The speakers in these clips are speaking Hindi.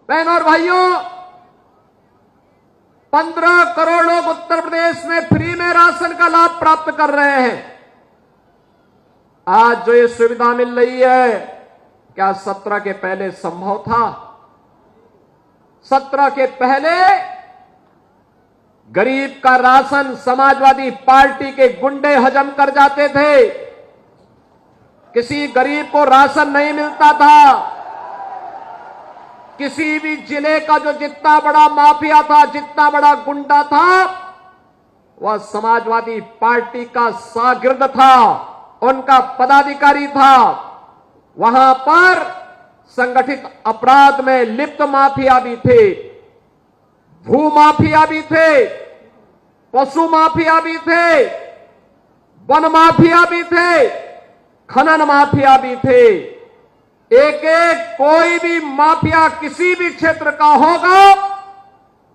बहनों और भाइयों, 15 करोड़ लोग उत्तर प्रदेश में फ्री में राशन का लाभ प्राप्त कर रहे हैं। आज जो ये सुविधा मिल रही है, क्या 17 के पहले संभव था? 17 के पहले गरीब का राशन समाजवादी पार्टी के गुंडे हजम कर जाते थे। किसी गरीब को राशन नहीं मिलता था। किसी भी जिले का जो जितना बड़ा माफिया था, जितना बड़ा गुंडा था, वह समाजवादी पार्टी का शागिर्द था, उनका पदाधिकारी था। वहां पर संगठित अपराध में लिप्त माफिया भी थे, भू माफिया भी थे, पशु माफिया भी थे, वन माफिया भी थे, खनन माफिया भी थे। एक एक कोई भी माफिया किसी भी क्षेत्र का होगा,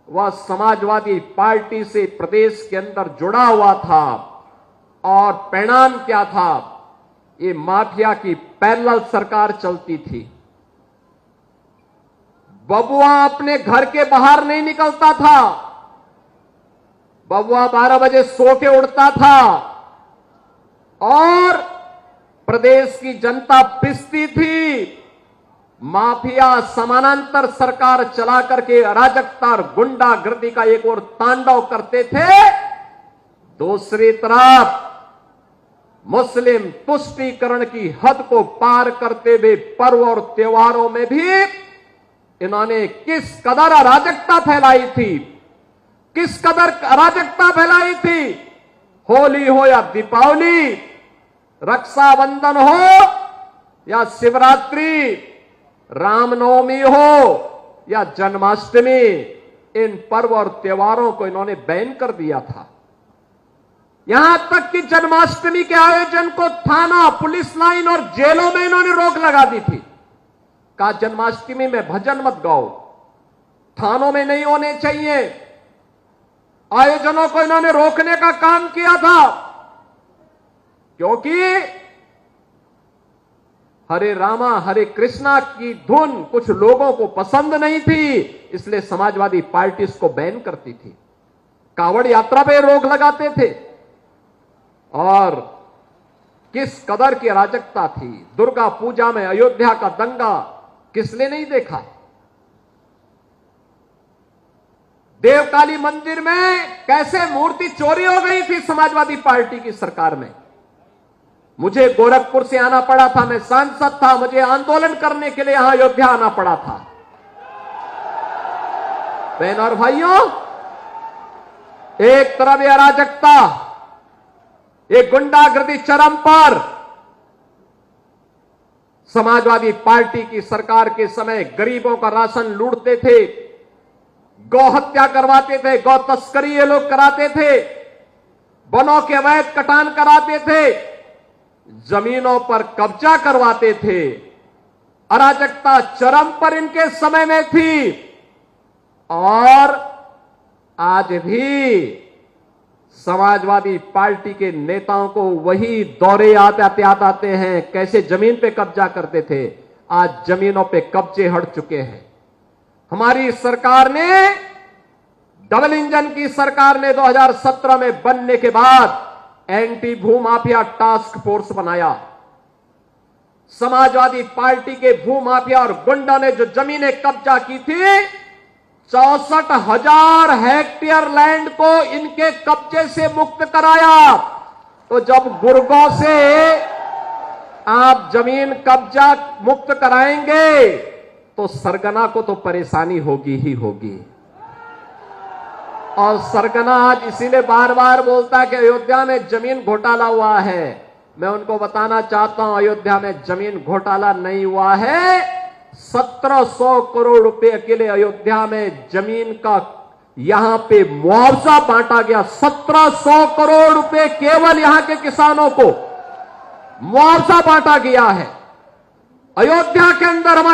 वह समाजवादी पार्टी से प्रदेश के अंदर जुड़ा हुआ था। और परिणाम क्या था? ये माफिया की पैरेलल सरकार चलती थी। बबुआ अपने घर के बाहर नहीं निकलता था। बबुआ 12 बजे सो के उड़ता था और प्रदेश की जनता पिसती थी। माफिया समानांतर सरकार चला करके अराजकता और गुंडागर्दी का एक और तांडव करते थे। दूसरी तरफ मुस्लिम तुष्टीकरण की हद को पार करते हुए पर्व और त्योहारों में भी इन्होंने किस कदर अराजकता फैलाई थी, किस कदर अराजकता फैलाई थी। होली हो या दीपावली, रक्षाबंधन हो या शिवरात्रि, रामनवमी हो या जन्माष्टमी, इन पर्व और त्योहारों को इन्होंने बैन कर दिया था। यहां तक कि जन्माष्टमी के आयोजन को थाना, पुलिस लाइन और जेलों में इन्होंने रोक लगा दी थी। कहा जन्माष्टमी में भजन मत गाओ, थानों में नहीं होने चाहिए। आयोजनों को इन्होंने रोकने का काम किया था, क्योंकि हरे रामा हरे कृष्णा की धुन कुछ लोगों को पसंद नहीं थी, इसलिए समाजवादी पार्टी इसको बैन करती थी। कांवड़ यात्रा पे रोक लगाते थे। और किस कदर की अराजकता थी। दुर्गा पूजा में अयोध्या का दंगा किसने नहीं देखा? देवकाली मंदिर में कैसे मूर्ति चोरी हो गई थी समाजवादी पार्टी की सरकार में। मुझे गोरखपुर से आना पड़ा था, मैं सांसद था, मुझे आंदोलन करने के लिए यहां अयोध्या आना पड़ा था। बहनों और भाइयों, एक तरफ ये अराजकता, ये गुंडागर्दी चरम पर। समाजवादी पार्टी की सरकार के समय गरीबों का राशन लूटते थे, गौ हत्या करवाते थे, गौ तस्करी ये लोग कराते थे, वनों के अवैध कटान कराते थे, जमीनों पर कब्जा करवाते थे। अराजकता चरम पर इनके समय में थी। और आज भी समाजवादी पार्टी के नेताओं को वही दौरे आते हैं, कैसे जमीन पे कब्जा करते थे। आज जमीनों पे कब्जे हट चुके हैं। हमारी सरकार ने, डबल इंजन की सरकार ने 2017 में बनने के बाद एंटी भू माफिया टास्क फोर्स बनाया। समाजवादी पार्टी के भू माफिया और गुंडा ने जो जमीनें कब्जा की थी, 64,000 हेक्टेयर लैंड को इनके कब्जे से मुक्त कराया। तो जब गुर्गों से आप जमीन कब्जा मुक्त कराएंगे तो सरगना को तो परेशानी होगी ही होगी। और सरगना आज इसीलिए बार बार बोलता है कि अयोध्या में जमीन घोटाला हुआ है। मैं उनको बताना चाहता हूं, अयोध्या में जमीन घोटाला नहीं हुआ है। 1700 करोड़ रुपए के लिए अयोध्या में जमीन का यहां पे मुआवजा बांटा गया। 1700 करोड़ रुपए केवल यहां के किसानों को मुआवजा बांटा गया है। अयोध्या के अंदर हमारे